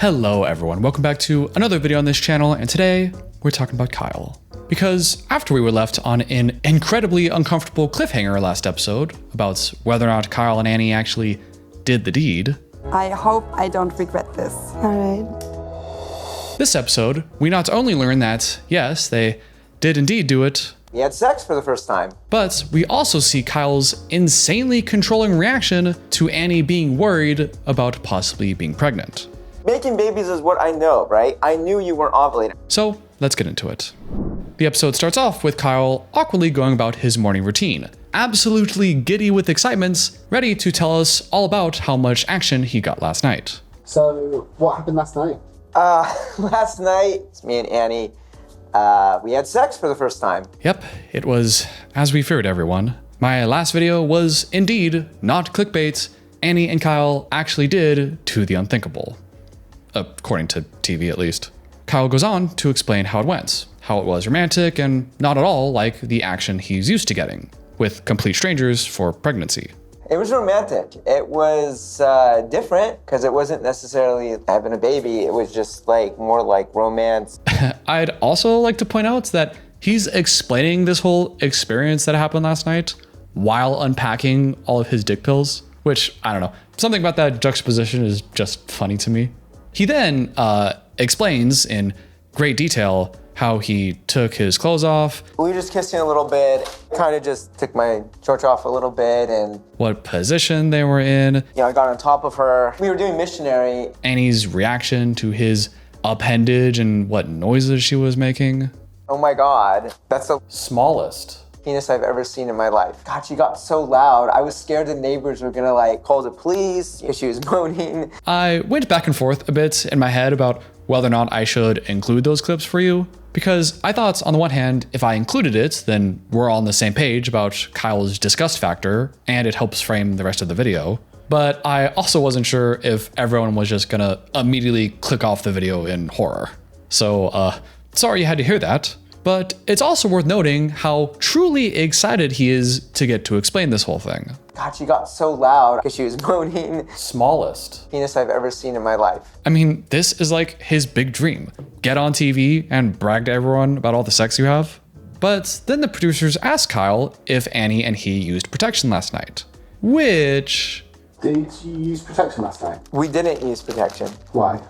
Hello everyone, welcome back to another video on this channel, and today we're talking about Kyle. Because after we were left on an incredibly uncomfortable cliffhanger last episode about whether or not Kyle and Annie actually did the deed, I hope I don't regret this. Alright. This episode, we not only learn that, yes, they did indeed do it, He had sex for the first time. but we also see Kyle's insanely controlling reaction to Annie being worried about possibly being pregnant. Making babies is what I know, right? I knew you weren't ovulating. So let's get into it. The episode starts off with Kyle awkwardly going about his morning routine, absolutely giddy with excitement, ready to tell us all about how much action he got last night. So, what happened last night? Last night, it's me and Annie, we had sex for the first time. Yep, it was as we feared, everyone. My last video was indeed not clickbait. Annie and Kyle actually did do the unthinkable. According to TV at least. Kyle goes on to explain how it went, how it was romantic and not at all like the action he's used to getting, with complete strangers for pregnancy. It was romantic. It was different because it wasn't necessarily having a baby. It was just more like romance. I'd also like to point out that he's explaining this whole experience that happened last night while unpacking all of his dick pills, which, I don't know, something about that juxtaposition is just funny to me. He then explains in great detail how he took his clothes off. We were just kissing a little bit, kind of just took my shorts off a little bit, and What position they were in. I got on top of her. We were doing missionary. Annie's reaction to his appendage and what noises she was making. Oh my God, that's the Smallest. penis I've ever seen in my life. God, she got so loud. I was scared the neighbors were gonna call the police because she was moaning. I went back and forth a bit in my head about whether or not I should include those clips for you, because I thought, on the one hand, if I included it, then we're all on the same page about Kyle's disgust factor, and it helps frame the rest of the video. But I also wasn't sure if everyone was just gonna immediately click off the video in horror. So, sorry you had to hear that. But it's also worth noting how truly excited he is to get to explain this whole thing. God, she got so loud because she was moaning. Smallest. Penis I've ever seen in my life. I mean, this is like his big dream. Get on TV and brag to everyone about all the sex you have. But then the producers asked Kyle if Annie and he used protection last night. Which... Did you use protection last night? We didn't use protection. Why?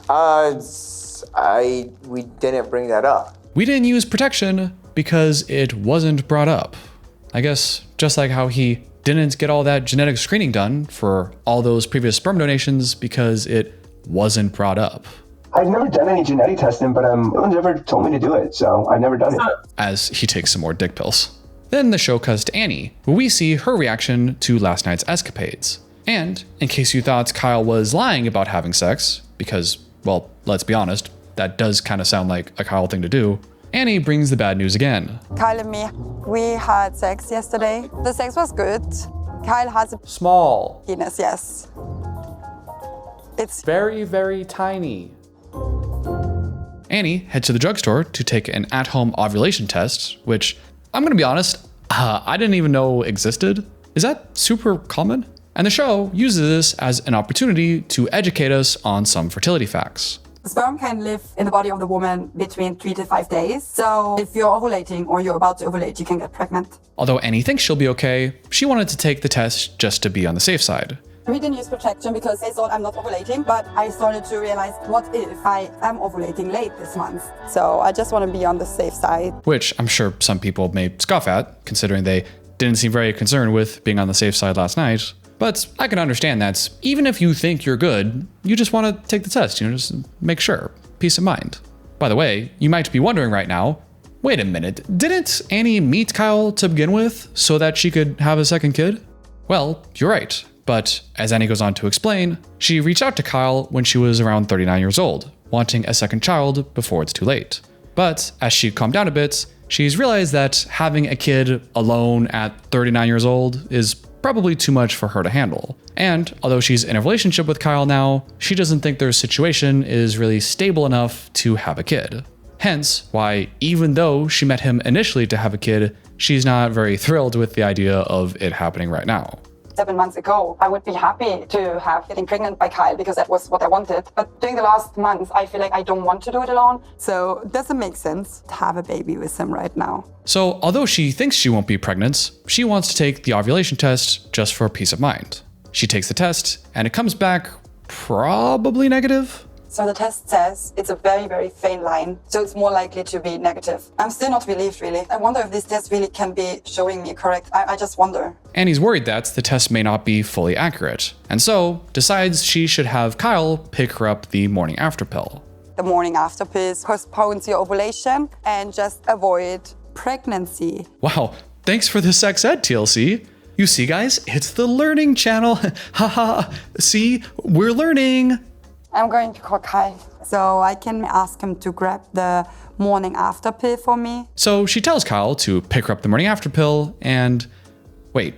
We didn't bring that up. We didn't use protection because it wasn't brought up. I guess just like how he didn't get all that genetic screening done for all those previous sperm donations because it wasn't brought up. I've never done any genetic testing, but no one's ever told me to do it, so I've never done it. As he takes some more dick pills. Then the show cuts to Annie, where we see her reaction to last night's escapades. And in case you thought Kyle was lying about having sex, because, well, let's be honest, that does kind of sound like a Kyle thing to do, Annie brings the bad news again. Kyle and me, we had sex yesterday. The sex was good. Kyle has a Small. penis, yes. It's Very, very tiny. Annie heads to the drugstore to take an at-home ovulation test, which, I'm gonna be honest, I didn't even know existed. Is that super common? And the show uses this as an opportunity to educate us on some fertility facts. sperm can live in the body of the woman between 3 to 5 days. So if you're ovulating or you're about to ovulate, you can get pregnant. Although Annie thinks she'll be okay, she wanted to take the test just to be on the safe side. We didn't use protection because I thought I'm not ovulating, but I started to realize, what if I am ovulating late this month? So I just want to be on the safe side. Which I'm sure some people may scoff at, considering they didn't seem very concerned with being on the safe side last night. But I can understand that even if you think you're good, you just want to take the test, just make sure. Peace of mind. By the way, you might be wondering right now, wait a minute, didn't Annie meet Kyle to begin with so that she could have a second kid? Well, you're right. But as Annie goes on to explain, she reached out to Kyle when she was around 39 years old, wanting a second child before it's too late. But as she calmed down a bit, she's realized that having a kid alone at 39 years old is probably too much for her to handle. And although she's in a relationship with Kyle now, she doesn't think their situation is really stable enough to have a kid. Hence why, even though she met him initially to have a kid, she's not very thrilled with the idea of it happening right now. 7 months ago, I would be happy to have getting pregnant by Kyle because that was what I wanted. But during the last months, I feel like I don't want to do it alone. So it doesn't make sense to have a baby with him right now. So although she thinks she won't be pregnant, she wants to take the ovulation test just for peace of mind. She takes the test and it comes back probably negative. So the test says it's a very, very faint line. So it's more likely to be negative. I'm still not relieved, really. I wonder if this test really can be showing me correct. I just wonder. Annie's worried that the test may not be fully accurate, and so decides she should have Kyle pick her up the morning after pill. The morning after pills postpones your ovulation and just avoid pregnancy. Wow, thanks for the sex ed TLC. You see, guys, it's the learning channel. Haha, see, we're learning. I'm going to call Kyle. So I can ask him to grab the morning after pill for me. So she tells Kyle to pick her up the morning after pill and... Wait,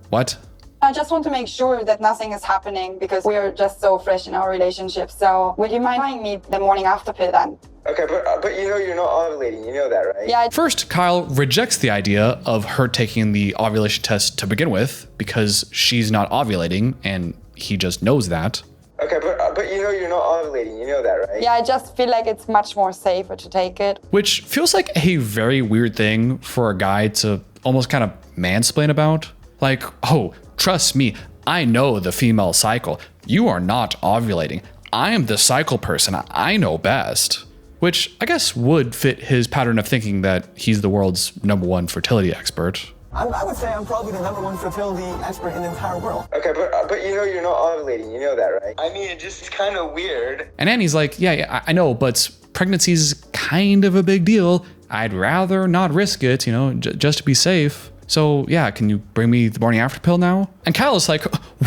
what? I just want to make sure that nothing is happening because we're just so fresh in our relationship. So would you mind buying me the morning after pill then? Okay, but you know you're not ovulating. You know that, right? Yeah. First, Kyle rejects the idea of her taking the ovulation test to begin with because she's not ovulating and he just knows that. Okay, but you know you're not ovulating. You know that, right? Yeah, I just feel like it's much more safer to take it. Which feels like a very weird thing for a guy to almost kind of mansplain about. Like, oh, trust me, I know the female cycle. You are not ovulating. I am the cycle person. I know best. Which I guess would fit his pattern of thinking that he's the world's #1 fertility expert. I would say I'm probably the #1 fertility expert in the entire world. Okay, but you know you're not ovulating. You know that, right? I mean, it just kind of weird. And Annie's like, yeah, I know, but pregnancy's kind of a big deal. I'd rather not risk it, just to be safe. So yeah, can you bring me the morning after pill now? And Kyle is like,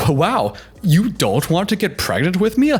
wow, you don't want to get pregnant with me?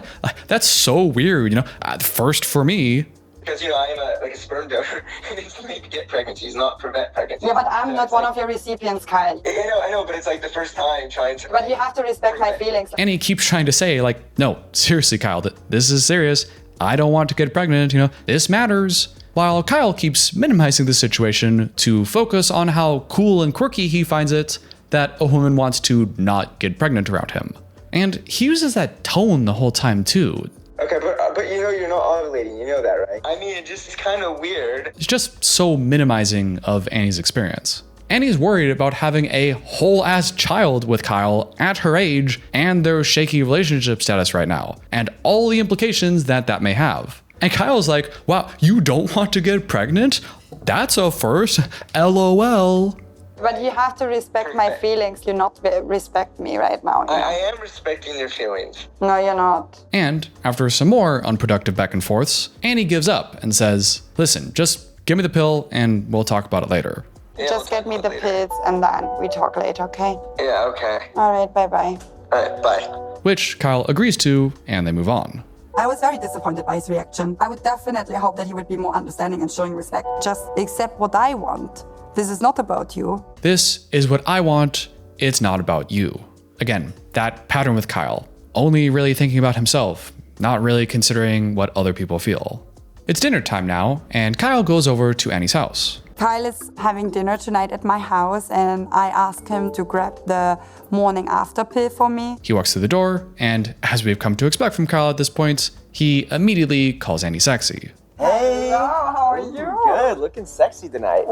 That's so weird, first for me. Because, I am a sperm donor, and it's made to get pregnancies, not prevent pregnancies. Yeah, but I'm not one of your recipients, Kyle. I know, but it's like the first time trying to... But you have to respect my feelings. Annie keeps trying to say, no, seriously, Kyle, this is serious. I don't want to get pregnant, this matters. While Kyle keeps minimizing the situation to focus on how cool and quirky he finds it that a woman wants to not get pregnant around him. And he uses that tone the whole time, too. Okay, but you know you're not ovulating. You know that, right? I mean, it's just kind of weird. It's just so minimizing of Annie's experience. Annie's worried about having a whole-ass child with Kyle at her age and their shaky relationship status right now, and all the implications that may have. And Kyle's like, wow, you don't want to get pregnant? That's a first, LOL. But you have to respect my feelings. You not respect me right now. I am respecting your feelings. No, you're not. And after some more unproductive back and forths, Annie gives up and says, listen, just give me the pill and we'll talk about it later. Yeah, Just get me the pills and then we talk later, okay? Yeah, okay. All right, bye-bye. All right, bye. Which Kyle agrees to, and they move on. I was very disappointed by his reaction. I would definitely hope that he would be more understanding and showing respect. Just accept what I want. This is not about you. This is what I want. It's not about you. Again, that pattern with Kyle. Only really thinking about himself, not really considering what other people feel. It's dinner time now, and Kyle goes over to Annie's house. Kyle is having dinner tonight at my house, and I asked him to grab the morning after pill for me. He walks through the door, and as we've come to expect from Kyle at this point, he immediately calls Annie sexy. Hey. Hello, how are you? Good, looking sexy tonight.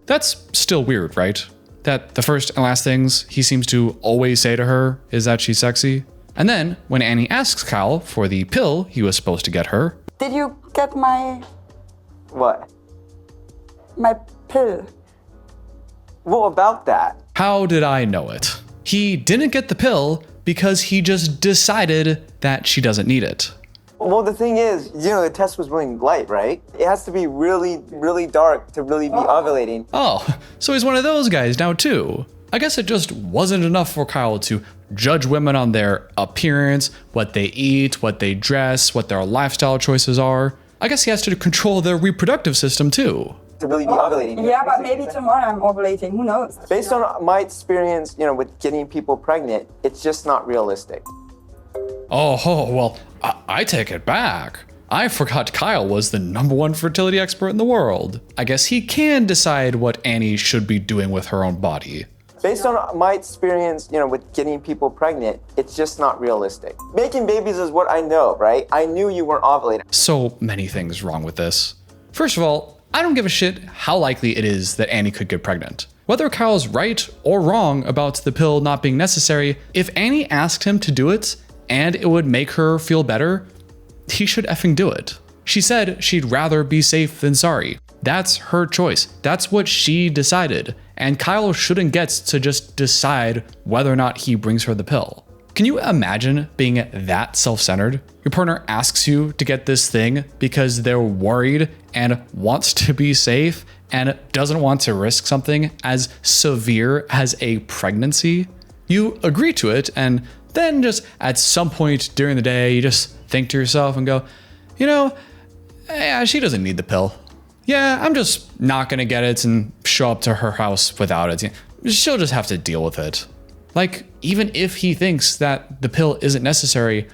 That's still weird, right? That the first and last things he seems to always say to her is that she's sexy. And then, when Annie asks Kyle for the pill he was supposed to get her... Did you get my What? pill? What about that? How did I know it? He didn't get the pill because he just decided that she doesn't need it. Well, the thing is, the test was really light, right? It has to be really, really dark to really be ovulating. Oh, so he's one of those guys now too. I guess it just wasn't enough for Kyle to judge women on their appearance, what they eat, what they dress, what their lifestyle choices are. I guess he has to control their reproductive system too. To really be ovulating. Yeah, but maybe tomorrow I'm ovulating. Who knows? Based on my experience, with getting people pregnant, it's just not realistic. Oh, well, I take it back. I forgot Kyle was the #1 fertility expert in the world. I guess he can decide what Annie should be doing with her own body. Based on my experience, with getting people pregnant, it's just not realistic. Making babies is what I know, right? I knew you weren't ovulating. So many things wrong with this. First of all, I don't give a shit how likely it is that Annie could get pregnant. Whether Kyle's right or wrong about the pill not being necessary, if Annie asked him to do it and it would make her feel better, he should effing do it. She said she'd rather be safe than sorry. That's her choice. That's what she decided. And Kyle shouldn't get to just decide whether or not he brings her the pill. Can you imagine being that self-centered? Your partner asks you to get this thing because they're worried and wants to be safe and doesn't want to risk something as severe as a pregnancy. You agree to it, and then just at some point during the day, you just think to yourself and go, yeah, she doesn't need the pill. Yeah, I'm just not gonna get it and show up to her house without it. She'll just have to deal with it. Like, even if he thinks that the pill isn't necessary,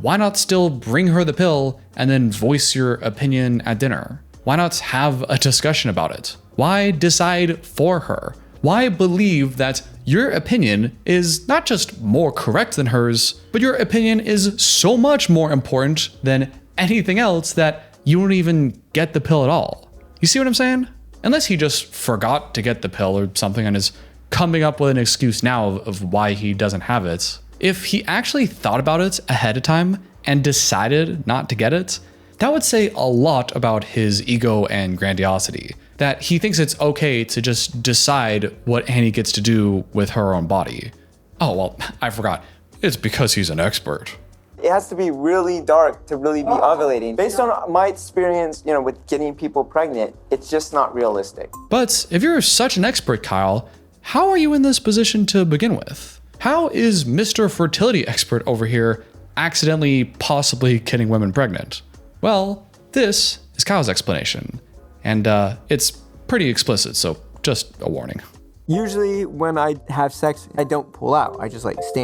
why not still bring her the pill and then voice your opinion at dinner? Why not have a discussion about it? Why decide for her? Why believe that your opinion is not just more correct than hers, but your opinion is so much more important than anything else that you won't even get the pill at all? You see what I'm saying? Unless he just forgot to get the pill or something and is coming up with an excuse now of why he doesn't have it. If he actually thought about it ahead of time and decided not to get it, that would say a lot about his ego and grandiosity. That he thinks it's okay to just decide what Annie gets to do with her own body. Oh, well, I forgot. It's because he's an expert. It has to be really dark to really be ovulating. Based on my experience, with getting people pregnant, it's just not realistic. But if you're such an expert, Kyle, how are you in this position to begin with? How is Mr. Fertility Expert over here accidentally possibly getting women pregnant? Well, this is Kyle's explanation. And it's pretty explicit, so just a warning. Usually when I have sex, I don't pull out. I just stay,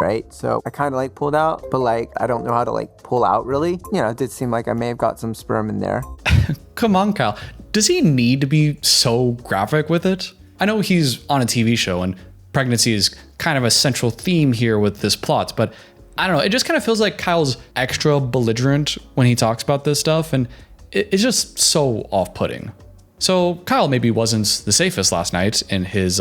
right? So I kind of pulled out, but I don't know how to pull out really. It did seem like I may have got some sperm in there. Come on, Kyle. Does he need to be so graphic with it? I know he's on a TV show and pregnancy is kind of a central theme here with this plot, but I don't know. It just kind of feels like Kyle's extra belligerent when he talks about this stuff, and it's just so off-putting. So Kyle maybe wasn't the safest last night in his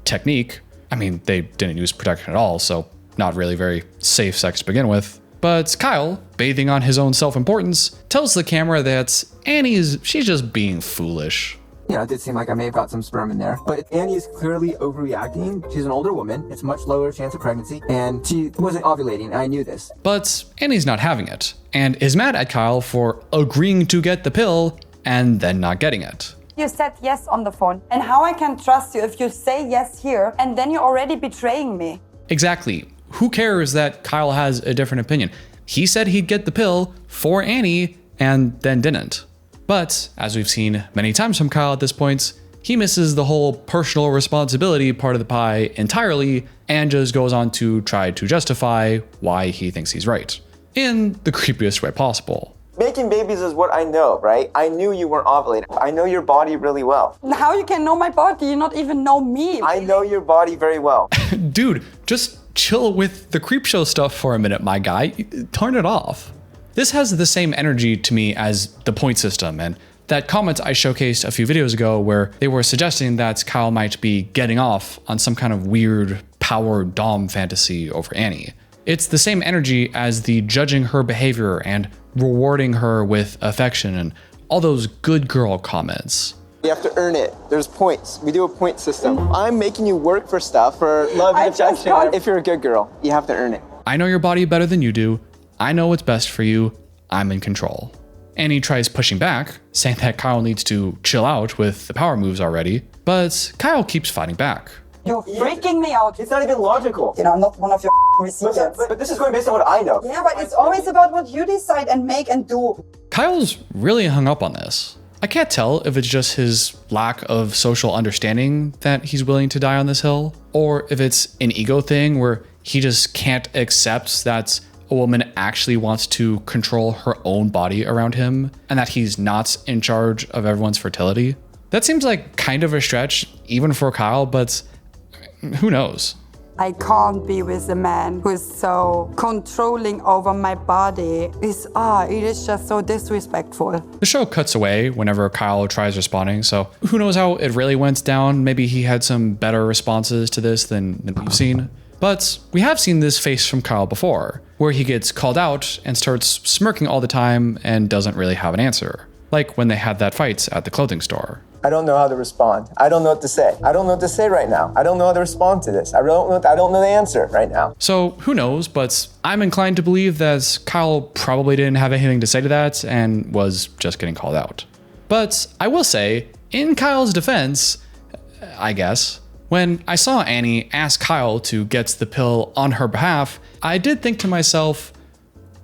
technique. I mean, they didn't use protection at all, so not really very safe sex to begin with. But Kyle, bathing on his own self-importance, tells the camera that she's just being foolish. It did seem like I may have got some sperm in there. But Annie is clearly overreacting. She's an older woman. It's a much lower chance of pregnancy. And she wasn't ovulating. I knew this. But Annie's not having it, and is mad at Kyle for agreeing to get the pill and then not getting it. You said yes on the phone. And how I can trust you if you say yes here and then you're already betraying me? Exactly. Who cares that Kyle has a different opinion? He said he'd get the pill for Annie and then didn't. But, as we've seen many times from Kyle at this point, he misses the whole personal responsibility part of the pie entirely and just goes on to try to justify why he thinks he's right, in the creepiest way possible. Making babies is what I know, right? I knew you weren't ovulating. I know your body really well. How you can know my body? You not even know me. I know your body very well. Dude, just chill with the creep show stuff for a minute, my guy. Turn it off. This has the same energy to me as the point system and that comment I showcased a few videos ago where they were suggesting that Kyle might be getting off on some kind of weird power dom fantasy over Annie. It's the same energy as the judging her behavior and rewarding her with affection and all those good girl comments. You have to earn it. There's points. We do a point system. I'm making you work for stuff, for love and affection. If you're a good girl, you have to earn it. I know your body better than you do. I know what's best for you. I'm in control. Annie tries pushing back, saying that Kyle needs to chill out with the power moves already, but Kyle keeps fighting back. You're freaking me out. It's not even logical. I'm not one of your recipients. But this is going based on what I know. Yeah, but it's always about what you decide and make and do. Kyle's really hung up on this. I can't tell if it's just his lack of social understanding that he's willing to die on this hill, or if it's an ego thing where he just can't accept that a woman actually wants to control her own body around him and that he's not in charge of everyone's fertility. That seems like kind of a stretch, even for Kyle, but who knows? I can't be with a man who is so controlling over my body. It is just so disrespectful. The show cuts away whenever Kyle tries responding, so who knows how it really went down. Maybe he had some better responses to this than we've seen. But we have seen this face from Kyle before, where he gets called out and starts smirking all the time and doesn't really have an answer. Like when they had that fight at the clothing store. I don't know how to respond. I don't know what to say. I don't know what to say right now. I don't know how to respond to this. I don't know the answer right now. So who knows, but I'm inclined to believe that Kyle probably didn't have anything to say to that and was just getting called out. But I will say, in Kyle's defense, I guess, when I saw Annie ask Kyle to get the pill on her behalf, I did think to myself,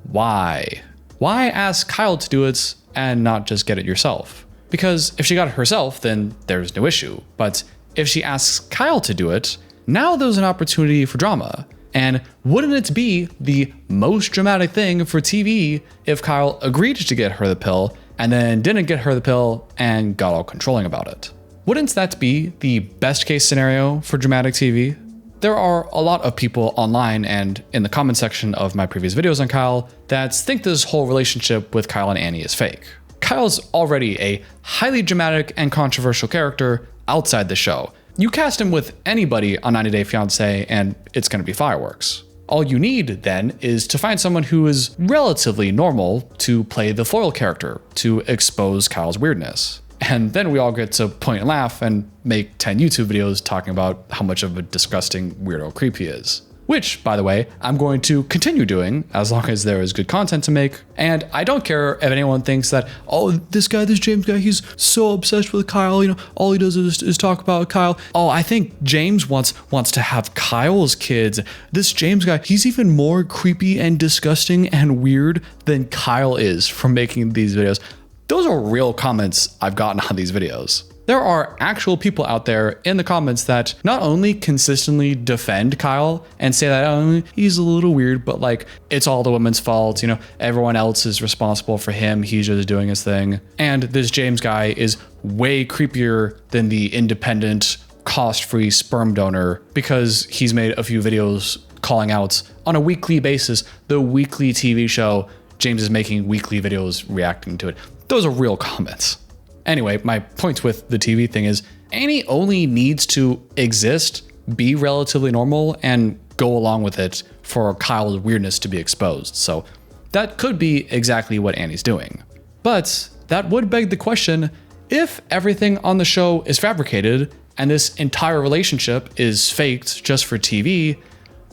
why? Why ask Kyle to do it and not just get it yourself? Because if she got it herself, then there's no issue. But if she asks Kyle to do it, now there's an opportunity for drama. And wouldn't it be the most dramatic thing for TV if Kyle agreed to get her the pill and then didn't get her the pill and got all controlling about it? Wouldn't that be the best case scenario for dramatic TV? There are a lot of people online and in the comment section of my previous videos on Kyle that think this whole relationship with Kyle and Annie is fake. Kyle's already a highly dramatic and controversial character outside the show. You cast him with anybody on 90 Day Fiance and it's going to be fireworks. All you need then is to find someone who is relatively normal to play the foil character to expose Kyle's weirdness. And then we all get to point and laugh and make 10 YouTube videos talking about how much of a disgusting weirdo creep he is. Which, by the way, I'm going to continue doing as long as there is good content to make. And I don't care if anyone thinks that, oh, this James guy, he's so obsessed with Kyle, all he does is talk about Kyle. Oh, I think James wants to have Kyle's kids. This James guy, he's even more creepy and disgusting and weird than Kyle is from making these videos. Those are real comments I've gotten on these videos. There are actual people out there in the comments that not only consistently defend Kyle and say that, oh, he's a little weird, but like, it's all the woman's fault, everyone else is responsible for him, he's just doing his thing. And this James guy is way creepier than the independent, cost-free sperm donor because he's made a few videos calling out on a weekly basis the weekly TV show. James is making weekly videos reacting to it. Those are real comments. Anyway, my point with the TV thing is Annie only needs to exist, be relatively normal, and go along with it for Kyle's weirdness to be exposed. So that could be exactly what Annie's doing. But that would beg the question, if everything on the show is fabricated and this entire relationship is faked just for TV,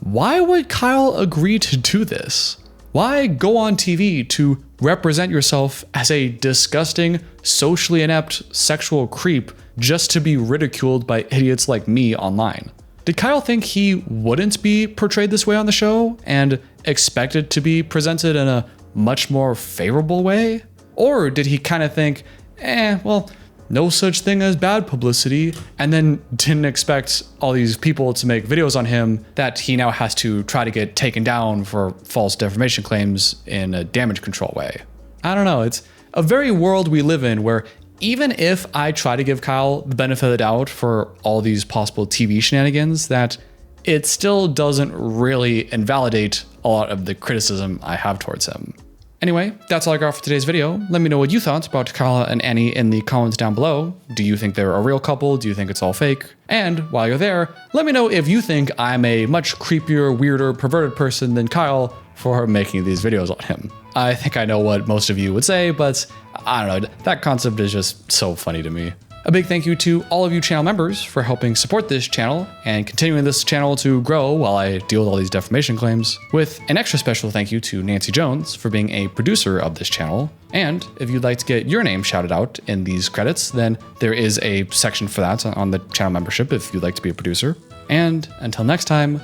why would Kyle agree to do this? Why go on TV to represent yourself as a disgusting, socially inept, sexual creep just to be ridiculed by idiots like me online? Did Kyle think he wouldn't be portrayed this way on the show and expected to be presented in a much more favorable way? Or did he kind of think, well, no such thing as bad publicity, and then didn't expect all these people to make videos on him that he now has to try to get taken down for false defamation claims in a damage control way? I don't know. It's a very world we live in where even if I try to give Kyle the benefit of the doubt for all these possible TV shenanigans, that it still doesn't really invalidate a lot of the criticism I have towards him. Anyway, that's all I got for today's video. Let me know what you thought about Kyle and Annie in the comments down below. Do you think they're a real couple? Do you think it's all fake? And while you're there, let me know if you think I'm a much creepier, weirder, perverted person than Kyle for making these videos on him. I think I know what most of you would say, but I don't know, that concept is just so funny to me. A big thank you to all of you channel members for helping support this channel and continuing this channel to grow while I deal with all these defamation claims. With an extra special thank you to Nancy Jones for being a producer of this channel. And if you'd like to get your name shouted out in these credits, then there is a section for that on the channel membership if you'd like to be a producer. And until next time,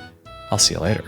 I'll see you later.